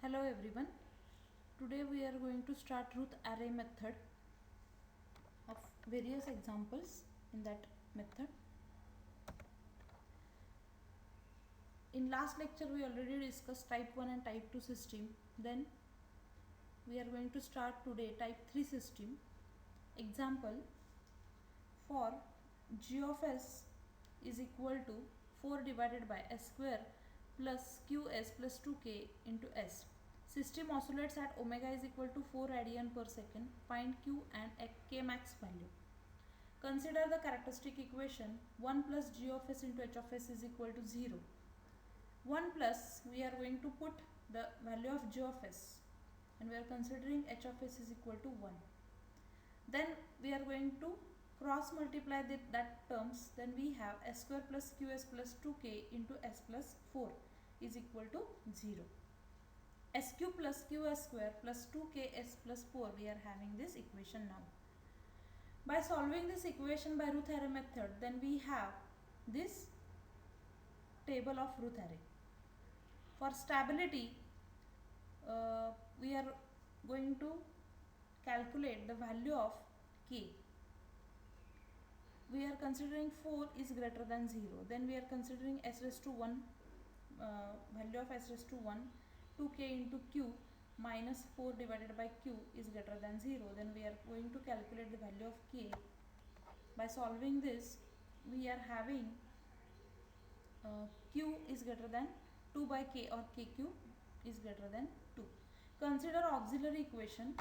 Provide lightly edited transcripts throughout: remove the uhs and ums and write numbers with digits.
Hello everyone. Today we are going to start root array method of various examples in that method. In last lecture we already discussed type 1 and type 2 system. Then we are going to start today type 3 system. Example: for g of s is equal to 4 divided by s square plus qs plus 2k into s. System oscillates at omega is equal to 4 radian per second. Find q and k max value. Consider the characteristic equation 1 plus g of s into h of s is equal to 0. 1 plus, we are going to put the value of g of s and we are considering h of s is equal to 1. Then we are going to cross multiply that terms. Then we have s square plus qs plus 2k into s plus 4 is equal to 0. S cube plus qs square plus 2ks plus 4, we are having this equation now. By solving this equation by root array method, then we have this table of root array. For stability, we are going to calculate the value of k. We are considering 4 is greater than 0. Then we are considering s raised to 1, value of s raised to 1, 2k into q minus 4 divided by q is greater than 0. Then we are going to calculate the value of k. By solving this, we are having q is greater than 2 by k, or kq is greater than 2. Consider auxiliary equation.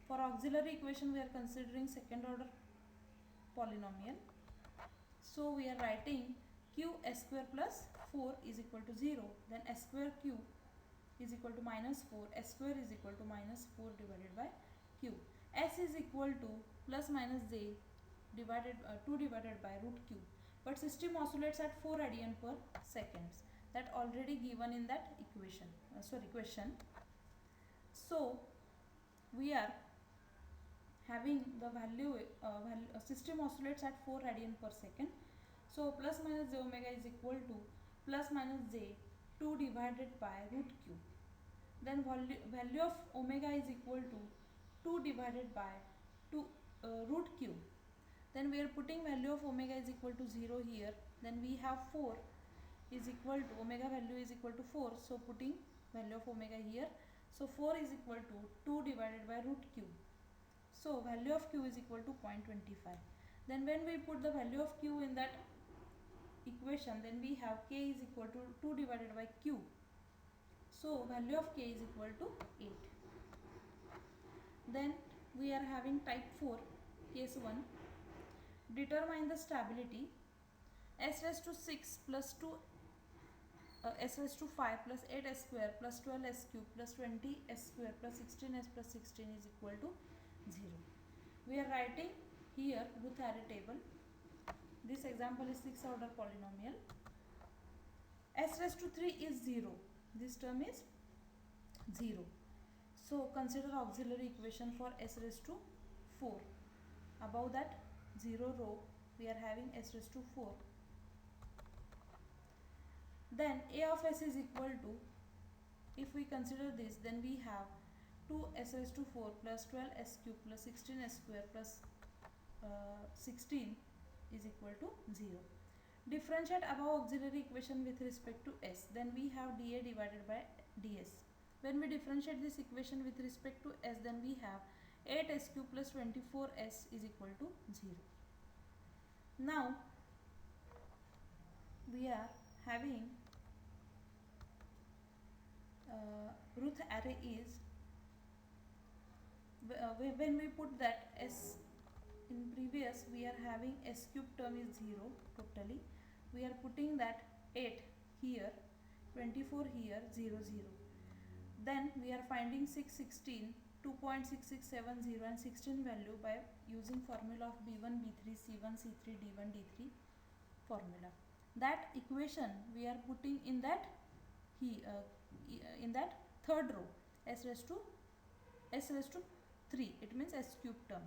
For auxiliary equation, we are considering second order polynomial. So we are writing q s square plus 4 is equal to 0. Then s square q is equal to minus 4. S square is equal to minus 4 divided by q. S is equal to plus minus j divided 2 divided by root q. But system oscillates at 4 radian per seconds. That already given in that equation. Question. So we are having the value, system oscillates at 4 radian per second. So plus minus j omega is equal to plus minus j 2 divided by root q. Then value of omega is equal to 2 divided by 2 root q. Then we are putting value of omega is equal to 0 here. Then we have 4 is equal to, omega value is equal to 4. So putting value of omega here. So 4 is equal to 2 divided by root q. So value of q is equal to 0.25. Then when we put the value of q in that equation, then we have k is equal to 2 divided by q. So value of k is equal to 8. Then we are having type 4, case 1. Determine the stability. S raised to 6 plus 2 s raised to 5 plus 8s square plus 12s cube plus 20s square plus 16s plus 16 is equal to 0. We are writing here root array table. This example is 6th order polynomial. S raised to 3 is 0. This term is 0. So consider auxiliary equation for s raised to 4. Above that 0 row, we are having s raised to 4. Then a of s is equal to, if we consider this, then we have 2s raised to 4 plus 12s cube plus 16s square plus 16 is equal to 0. Differentiate above auxiliary equation with respect to s. Then we have dA divided by ds. When we differentiate this equation with respect to s, then we have 8s cube plus 24s is equal to 0. Now we are having root array is, when we put that s in previous, we are having s cube term is 0 totally. We are putting that 8 here, 24 here, 0 0. Then we are finding 6 16, 2.6670 and 16 value by using formula of b1 b3 c1 c3 d1 d3 formula. That equation we are putting in that in that third row, s raised to 3, it means s cube term,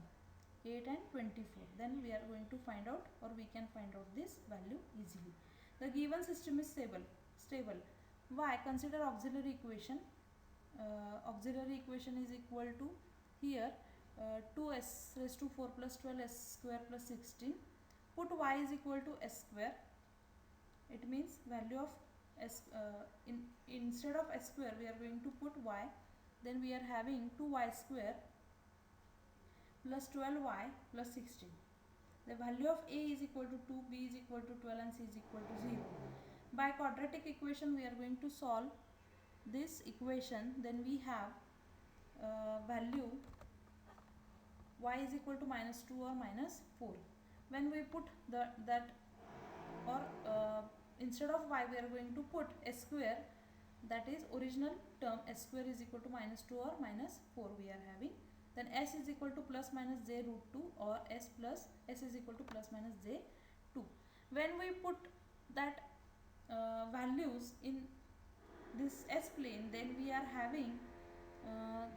8 and 24. Then we are going to find out, or we can find out this value easily. The given system is stable. Why? Consider auxiliary equation. auxiliary equation is equal to here 2s raised to 4 plus 12 s square plus 16. Put y is equal to s square. It means value of s instead of s square we are going to put y. Then we are having 2y square plus 12y plus 16. The value of a is equal to 2, b is equal to 12 and c is equal to 0. By quadratic equation we are going to solve this equation. Then we have value y is equal to minus 2 or minus 4. When we put instead of y we are going to put s square, that is original term s square is equal to minus 2 or minus 4 we are having. Then s is equal to plus minus j root 2 or s is equal to plus minus j 2. When we put that values in this s plane, then we are having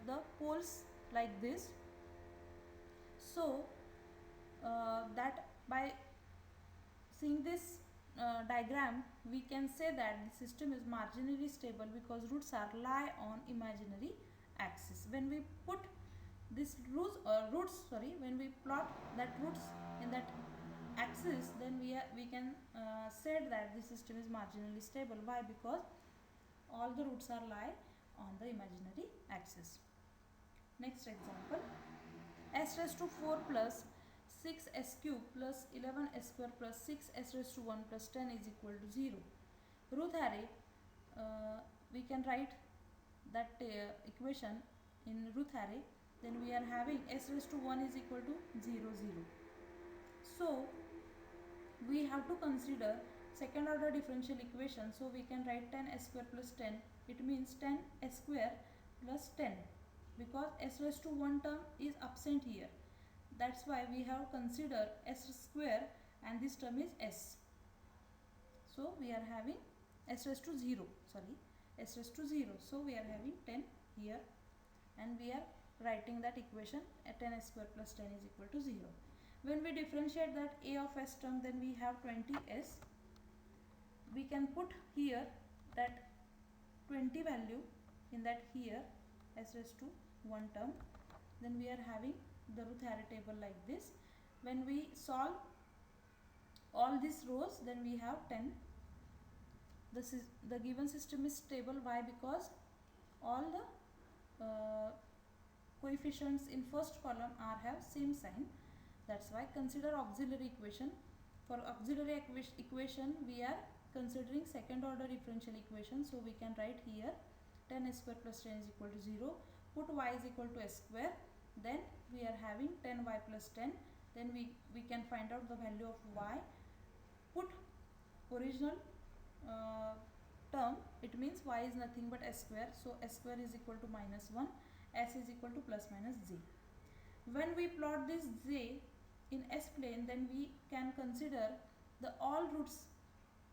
the poles like this. So that by seeing this diagram we can say that the system is marginally stable because roots are lie on imaginary axis. When we put this when we plot that roots in that axis, then we can say that the system is marginally stable. Why? Because all the roots are lie on the imaginary axis. Next example, s raised to 4 plus 6s cube plus 11s square plus 6s raised to 1 plus 10 is equal to 0. Root array, we can write that equation in root array. Then we are having s raised to 1 is equal to 0, 0. So we have to consider second order differential equation. So we can write 10s square plus 10. It means 10s square plus 10, because s raised to 1 term is absent here. That's why we have considered s square and this term is s. So we are having s raised to 0, s raised to 0. So we are having 10 here and we are writing that equation at 10s square plus 10 is equal to 0. When we differentiate that a of s term, then we have 20s. We can put here that 20 value in that here s raised to 1 term. Then we are having the root array table like this. When we solve all these rows, then we have 10. This is the given system is stable. Why? Because all the coefficients in first column have same sign. That's why consider auxiliary equation. For auxiliary equation we are considering second order differential equation. So we can write here 10s square plus 10 is equal to 0. Put y is equal to s square. Then we are having 10y plus 10. Then we can find out the value of y. Put original term, it means y is nothing but s square. So s square is equal to minus 1. S is equal to plus minus j. When we plot this j in s plane, then we can consider the all roots,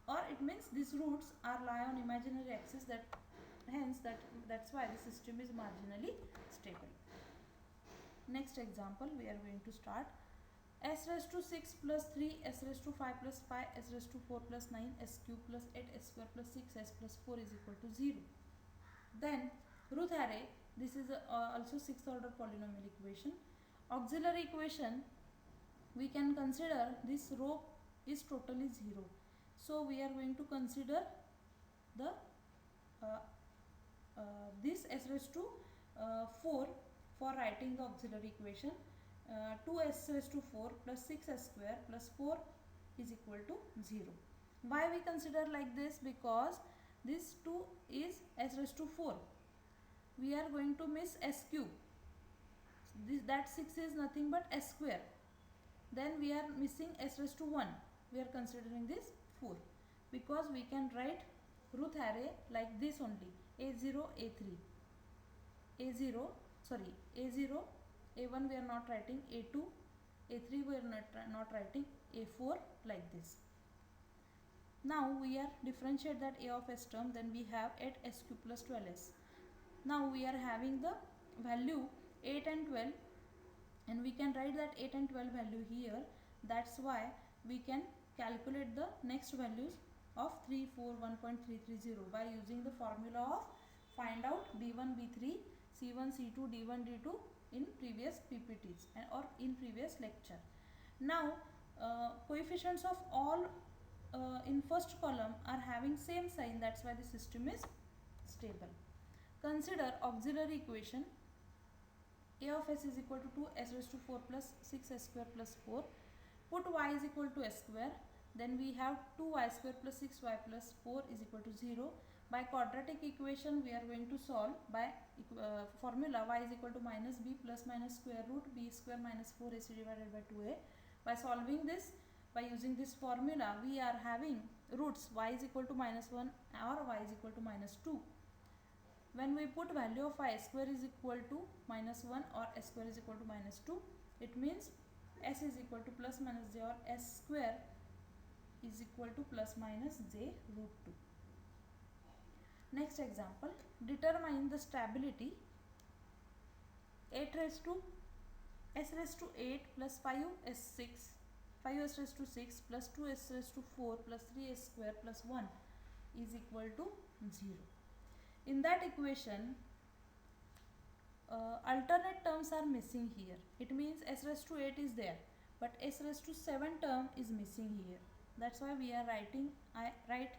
or it means these roots are lie on imaginary axis. That's why the system is marginally stable. Next example we are going to start. S raised to 6 plus 3, s raised to 5 plus 5, s raised to 4 plus 9, s cube plus 8, s square plus 6s plus 4 is equal to 0. Then root array, this is also 6th order polynomial equation. Auxiliary equation, we can consider this row is totally 0. So we are going to consider the this s raised to 4 for writing the auxiliary equation. 2s raised to 4 plus 6s square plus 4 is equal to 0. Why we consider like this? Because this 2 is s raised to 4. We are going to miss s cube. That 6 is nothing but s square. Then we are missing s raised to 1. We are considering this 4. Because we can write root array like this only. A0, A3. A0, A1 we are not writing, A2, A3 we are not writing, A4 like this. Now we are differentiate that a of s term, then we have 8s cube plus 12s. Now we are having the value 8 and 12 and we can write that 8 and 12 value here. That's why we can calculate the next values of 3, 4, 1.330 by using the formula of find out B1, B3, C1, C2, D1, D2 in previous PPTs or in previous lecture. Now coefficients of all in first column are having same sign, that's why the system is stable. Consider auxiliary equation. A of s is equal to 2s raised to 4 plus 6s square plus 4. Put y is equal to s square. Then we have 2y square plus 6y plus 4 is equal to 0. By quadratic equation we are going to solve by formula y is equal to minus b plus minus square root b square minus 4ac divided by 2a. By solving this, by using this formula, we are having roots y is equal to minus 1 or y is equal to minus 2. When we put value of y, square is equal to minus 1 or s square is equal to minus 2, it means s is equal to plus minus j or s square is equal to plus minus j root 2. Next example, determine the stability 8 raised to s raised to 8 plus 5s6 5s raised to 6 plus 2s raised to 4 plus 3s square plus 1 is equal to 0. In that equation, alternate terms are missing here. It means s raised to 8 is there, but s raised to 7 term is missing here. That's why we are writing, I write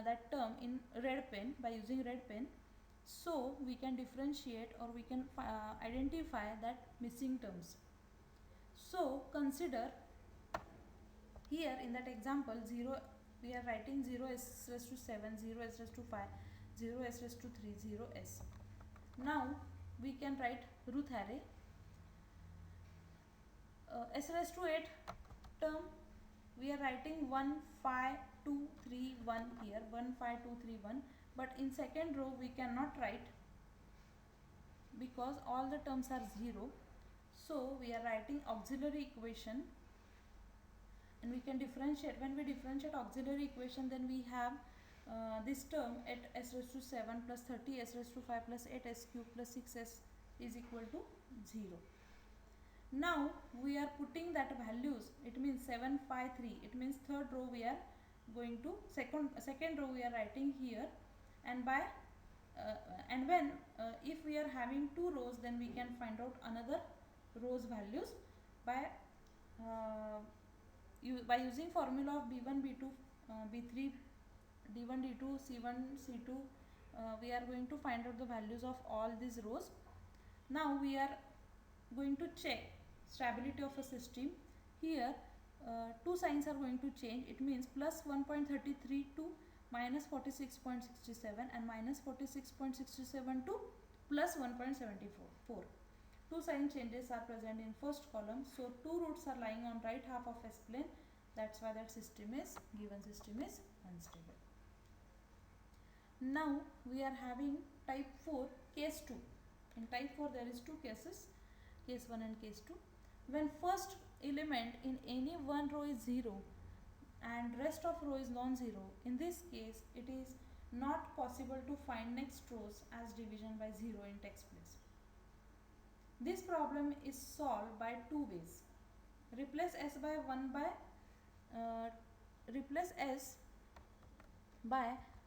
that term in red pen by using red pen, so we can differentiate or we can identify that missing terms. So consider here in that example 0, we are writing 0s raised to 7, 0s raised to 5, 0s raised to 3, 0s. Now we can write root array. S raised to 8 term we are writing 1, 5, 2, 3, 1 here, 1, 5, 2, 3, 1, but in second row we cannot write because all the terms are 0. So we are writing auxiliary equation, and we can differentiate. When we differentiate auxiliary equation, then we have this term at s raised to 7 plus 30 s raised to 5 plus 8s cube plus 6s is equal to 0. Now we are putting that values, it means 7, 5, 3, it means third row we are going to, second row we are writing here, and by and when if we are having two rows, then we can find out another rows values by by using formula of b1, b2, b3, d1, d2, c1, c2. We are going to find out the values of all these rows. Now we are going to check stability of a system. Here two signs are going to change. It means plus 1.33 to minus 46.67 and minus 46.67 to plus 1.74. Two sign changes are present in first column, so two roots are lying on right half of S plane. That's why that system is given, system is unstable. Now we are having type 4 case 2. In type 4 there is two cases, case 1 and case 2. When first element in any one row is 0 and rest of row is non-zero, in this case it is not possible to find next rows as division by 0 in text place. This problem is solved by two ways. Replace s by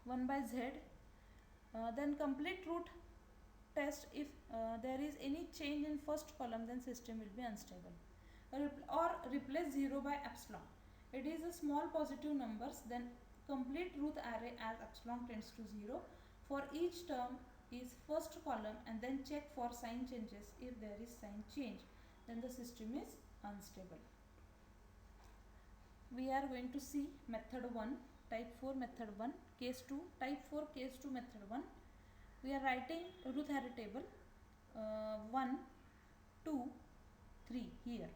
1 by z, then complete root test. If there is any change in first column, then system will be unstable. Or replace 0 by epsilon. It is a small positive numbers, then complete root array as epsilon tends to 0. For each term is first column, and then check for sign changes. If there is sign change, then the system is unstable. We are going to see method 1, type 4 method 1, case 2, type 4 case 2 method 1. We are writing root array table 1, 2, 3 here,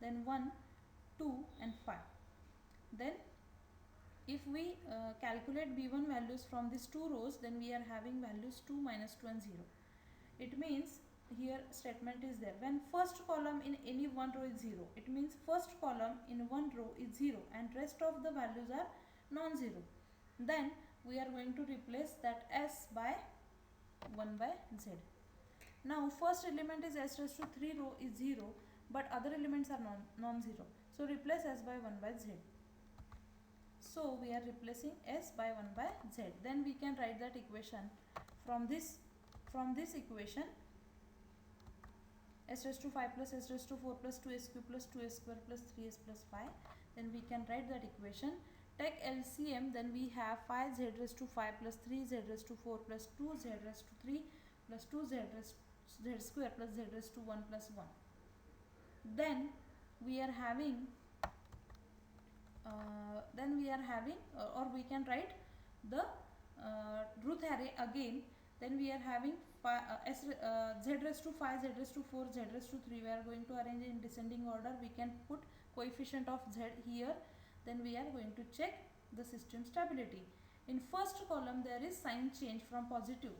then 1, 2 and 5. Then if we calculate b1 values from these two rows, then we are having values 2, minus 2 and 0. It means here statement is there. When first column in any one row is 0, it means first column in one row is 0 and rest of the values are non-zero. Then we are going to replace that s by 1 by z. Now first element is s raised to 3 row is 0, but other elements are non-zero. So replace s by 1 by z. So we are replacing s by 1 by z. Then we can write that equation from this equation, s raised to 5 plus s raised to 4 plus 2s cube plus 2s square plus 3s plus 5, then we can write that equation. Take LCM, then we have 5z raised to 5 plus 3z raised to 4 plus 2z raised to 3 plus 2z raised z square plus z raised to 1 plus 1. Then we are having or we can write the root array again. Then we are having z raised to 5, z raised to 4, z raised to 3. We are going to arrange in descending order. We can put coefficient of z here. Then we are going to check the system stability. In first column there is sign change from positive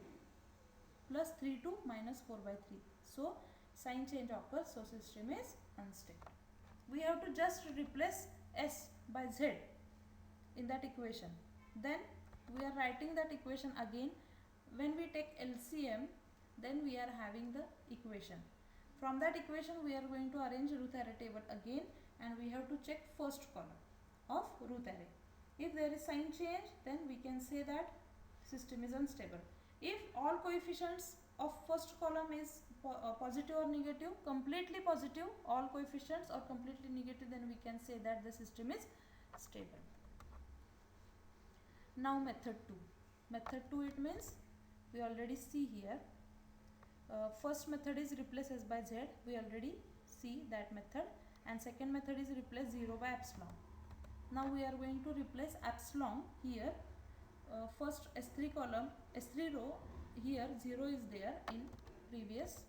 plus 3 to minus 4 by 3. So sign change occurs, so system is unstable. We have to just replace s by z in that equation. Then we are writing that equation again. When we take LCM, then we are having the equation. From that equation we are going to arrange root array table again, and we have to check first column of root array. If there is sign change, then we can say that system is unstable. If all coefficients of first column is positive or negative, completely positive, all coefficients, or completely negative, then we can say that the system is stable. Now method 2. Method 2, it means we already see here. First method is replace s by z. We already see that method. And second method is replace 0 by epsilon. Now we are going to replace epsilon here. First S3 column, S3 row, here 0 is there in previous.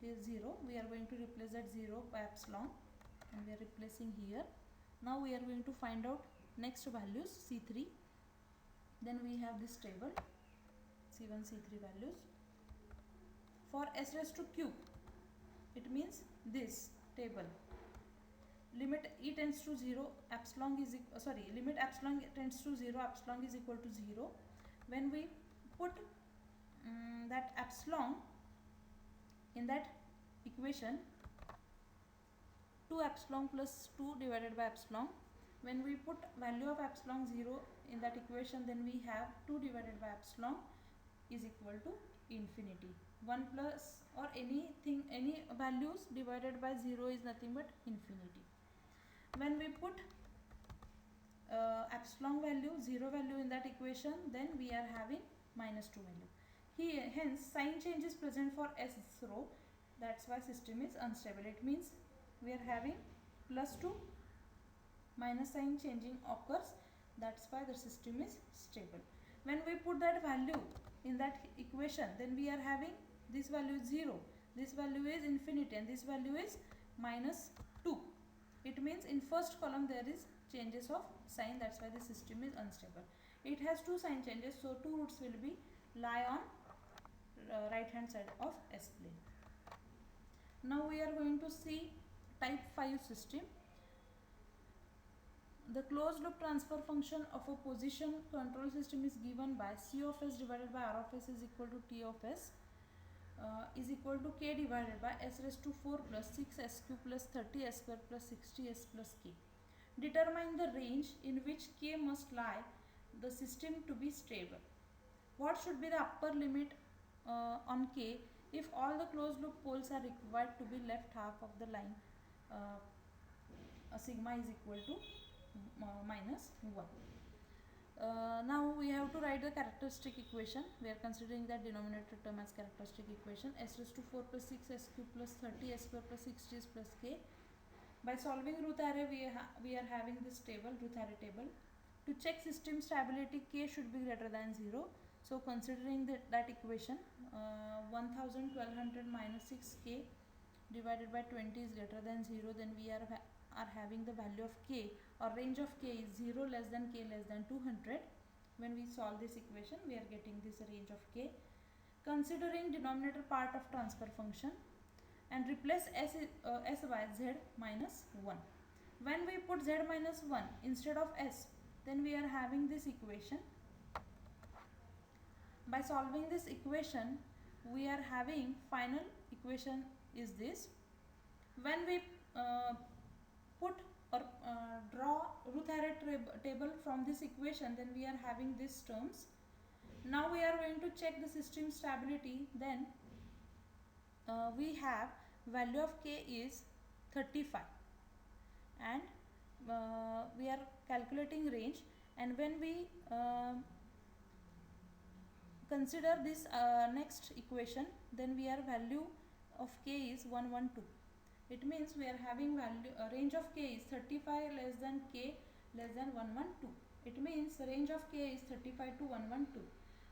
Here 0. We are going to replace that 0 by epsilon, and we are replacing here. Now we are going to find out next values, C3. Then we have this table, C1, C3 values. For s raised to cube, it means this table. Limit e tends to 0, epsilon is limit epsilon tends to 0, epsilon is equal to 0. When we put that epsilon in that equation, 2 epsilon plus 2 divided by epsilon. When we put value of epsilon 0 in that equation, then we have 2 divided by epsilon is equal to infinity. 1 plus or any values divided by 0 is nothing but infinity. When we put epsilon value, 0 value in that equation, then we are having minus 2 value. Here, hence sign change is present for s row. That's why system is unstable. It means we are having plus 2, minus sign changing occurs. That's why the system is stable. When we put that value in that equation, then we are having this value is 0, this value is infinity, and this value is minus 2. It means in first column there is changes of sign. That's why the system is unstable. It has two sign changes, so two roots will be lie on right hand side of S plane. Now we are going to see type 5 system. The closed loop transfer function of a position control system is given by C of s divided by R of s is equal to T of s is equal to k divided by s raised to 4 plus 6s cube plus 30s square plus 60s plus k. Determine the range in which k must lie the system to be stable. What should be the upper limit on k if all the closed loop poles are required to be left half of the line sigma is equal to minus 1. Now we have to write the characteristic equation. We are considering that denominator term as characteristic equation. S raised to 4 plus 6s cube plus 30s square plus 60s plus k. By solving root array, we are having this table, root array table. To check system stability, k should be greater than 0. So considering that equation, 1200 minus 6k divided by 20 is greater than 0, then we are having the value of k, or range of k is 0 less than k less than 200. When we solve this equation, we are getting this range of k. Considering denominator part of transfer function and replace s by z minus 1. When we put z minus 1 instead of s, then we are having this equation. By solving this equation, we are having final equation is this. When we put or draw root array table from this equation, then we are having these terms. Now we are going to check the system stability. Then we have value of k is 35 and we are calculating range, and when we consider this next equation, then we are value of k is 112. It means we are having value range of k is 35 less than k less than 112. It means the range of k is 35 to 112.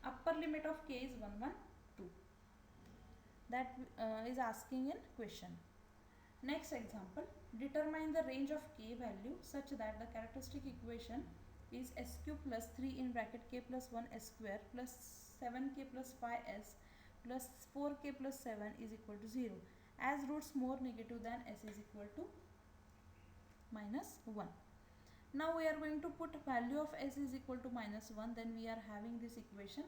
Upper limit of k is 112. That is asking in question. Next example, determine the range of k value such that the characteristic equation is s cube plus 3 in bracket k plus 1 s square plus 7k plus 5s plus 4k plus 7 is equal to 0 as roots more negative than s is equal to minus 1. Now we are going to put value of s is equal to minus 1, then we are having this equation.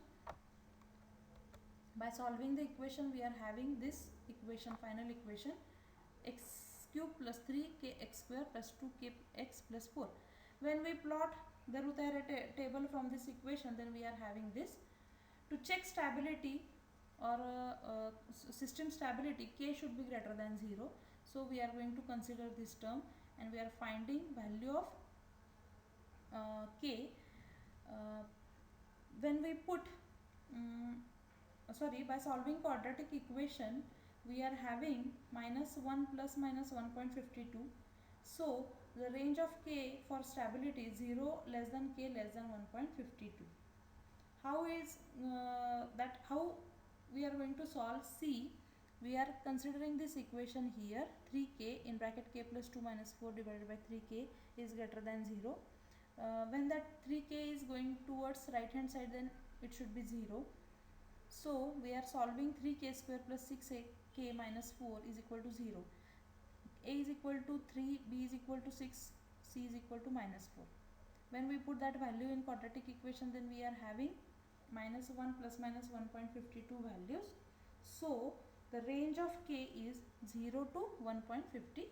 By solving the equation, we are having this equation, final equation, x cube plus 3k x square plus 2k x plus 4. When we plot the root array table from this equation, then we are having this. To check stability or system stability, k should be greater than 0. So we are going to consider this term, and we are finding value of k. When we put by solving quadratic equation, we are having minus 1 plus minus 1.52. So the range of k for stability is 0 less than k less than 1.52. How is how we are going to solve? C. We are considering this equation here, 3k in bracket k plus 2 minus 4 divided by 3k is greater than 0. When that 3k is going towards right hand side, then it should be 0. So we are solving 3k square plus 6k minus 4 is equal to 0. A is equal to 3, b is equal to 6, c is equal to minus 4. When we put that value in quadratic equation, then we are having minus 1 plus minus 1.52 values. So the range of k is 0 to 1.52.